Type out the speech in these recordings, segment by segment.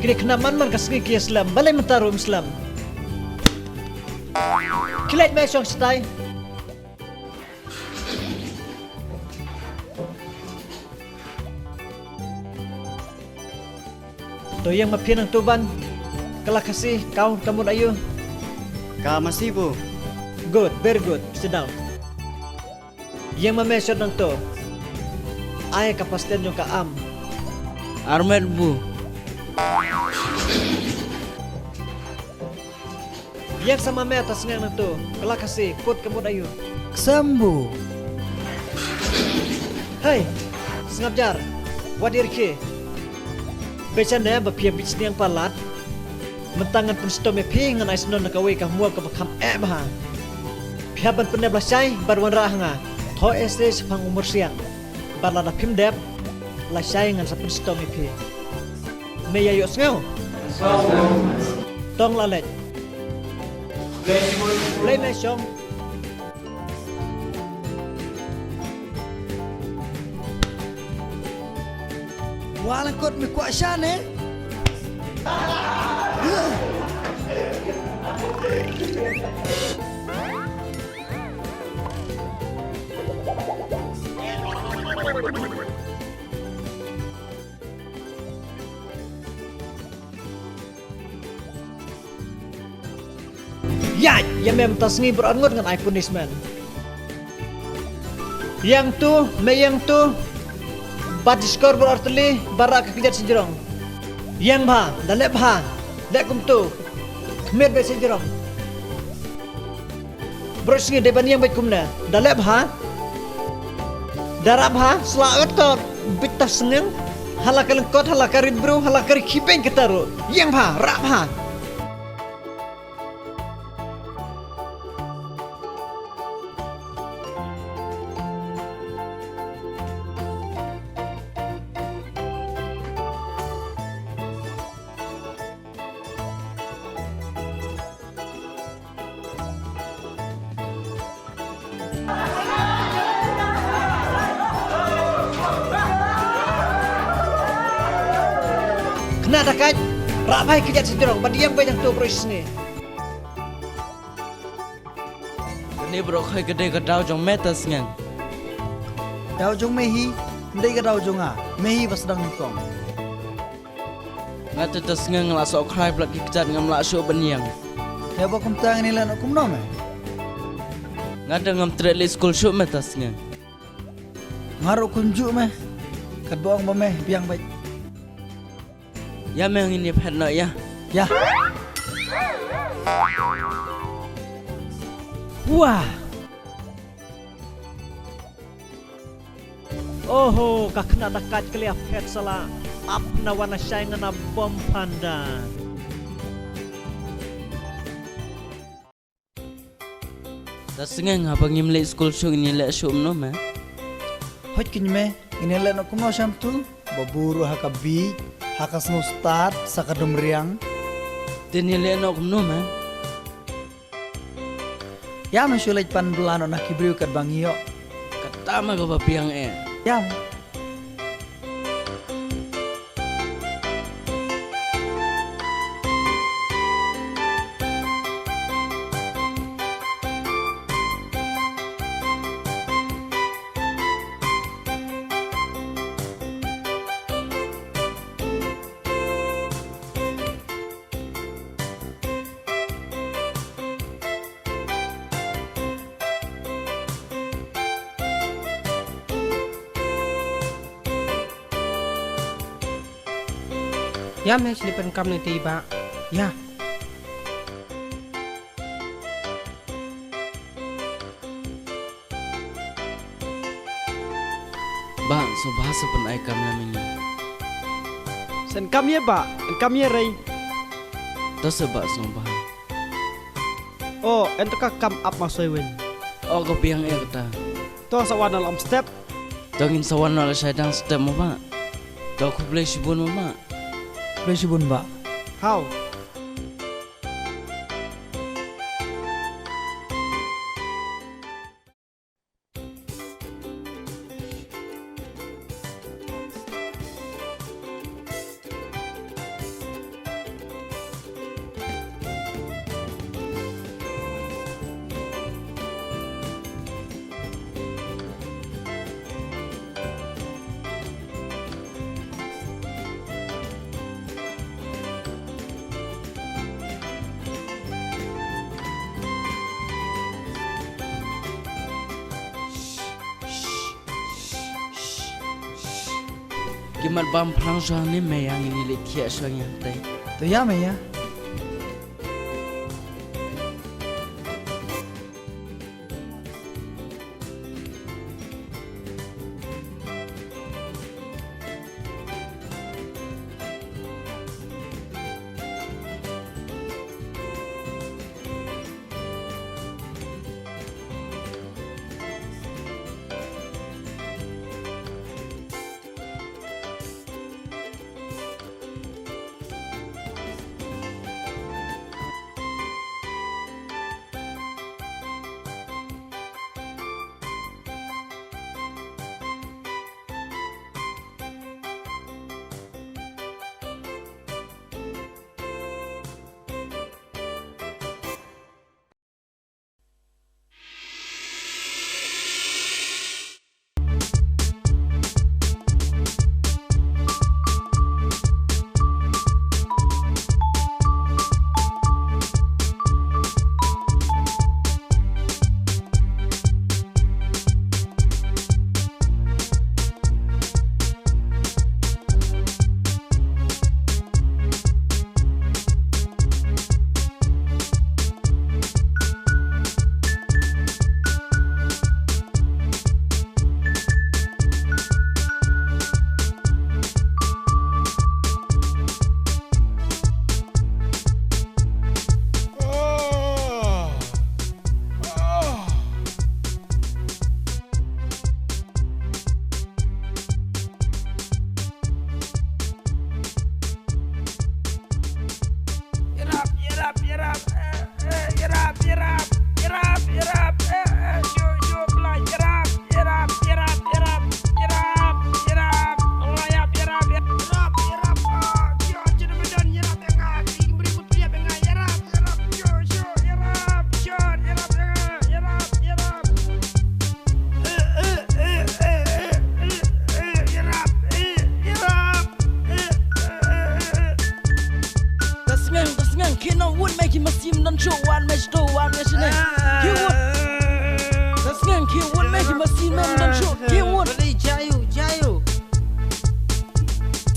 Kini kenaman man kasih kia Islam, balai mentarum Islam. Kilat mai syong setai. To yang mapian ang tuban. Kala kasih kau kamu ayo. Ka masih bu. Good, very good. Sit down. Yang ma-measure ng to ay kapastian yung kaam. Armed bu. Yang sama metas nga ng to kala kasi put kamu ayo. Sambu. Hai, sengabjar. Wadir ke? Becana bapia bits yang palat. Mentangan pun stome pingan ais non nakaway ka mual ka bakam bah. Pihaban pun neblasay barwan rahanga. Tho este sepang umur siang. Barlada pim dep lasay ngan sa pun stome pi. Meya yo sngaw. Tong lalet. Play me song. Walang kot mi kuat syan eh. Ya, yang mem tasngi berangut dengan punishment. Yang tu, me yang tu, bat skor berarti barak kejat sejerong. Yang bah, dalek bah, dek kum tu, kemet be sejerong. Berusngi depan yang baik kumna, dalek bah, darab bah, selaut tot, bitas seneng, halakal kot, halakal bro, halakal kipeng ketaru. Yang bah, rak bah. Kena dakat, rapai kejat sejerong, badiang banyak tu proses ni. Kini bro kai gede gadau jong metas ngang. Daw jong mehi, hindi ka daw jong ah. Mehi pas dang kong. Ngata tas ngang la sok krai blak kejat ngam la syo benyang. Ya ba kum tang nila no kum nom eh. Ngata ngam trele school syo metas ngang. Ngaru kunju meh. Kadboang ba meh biang baik. Ya meng ini pet no ya. Ya. Wah. Oh, kakna dakat keliap pet salah. Apna wana syai ngana bom pandan. Tas ngang ha pangim le school syo ini le syo no ma. Hot kin meh. Inila no kum no syam tu. Baburu hakabi. Hakas no start sa kadumriang. Tini le no kum no ma. Ya meh syulay pan bulano na kibriu kad bangiyo. Katama ka papiang eh. Ya. Ya meh selipan kam ni tiba. Ya. Bang, so bahasa pen ai kam namanya. Sen kam ye ba, kam ye rei. Tas sebab so bah. Oh, entuk kam up masoi wen. Oh ko piang eh kata. To sawan dalam step. Tangin sawan ala syadang step mo ba. To ko play sibun mo ba. Presi bun ba. How? kimat bam plang jang ni me yang ini le thia so yang tai Tu ya me ya.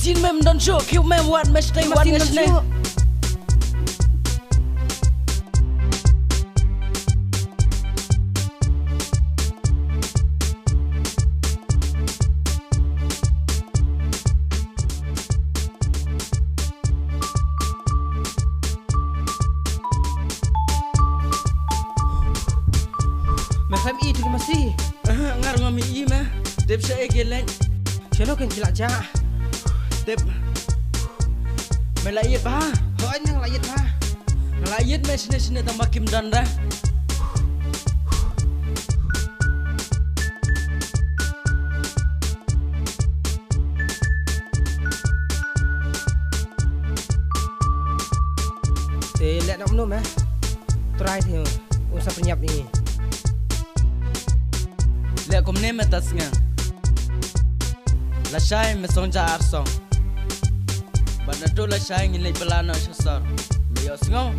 Sin mem dan show, kill mem one match day one match day. Macam itu masih. Ngar ngami i mah. Dep sa egelen. Chalo kan kilak ja. Dep. Melayet ba? Hoy nang layat ha. Melayet match ni sini tambah kim dan dah. Lihat nak minum try dia usah penyap ni. Lihat kum ni metas nga. La shai me song ja arsong. Bana tu la shai ngilai pelana shasar. Bios ngau.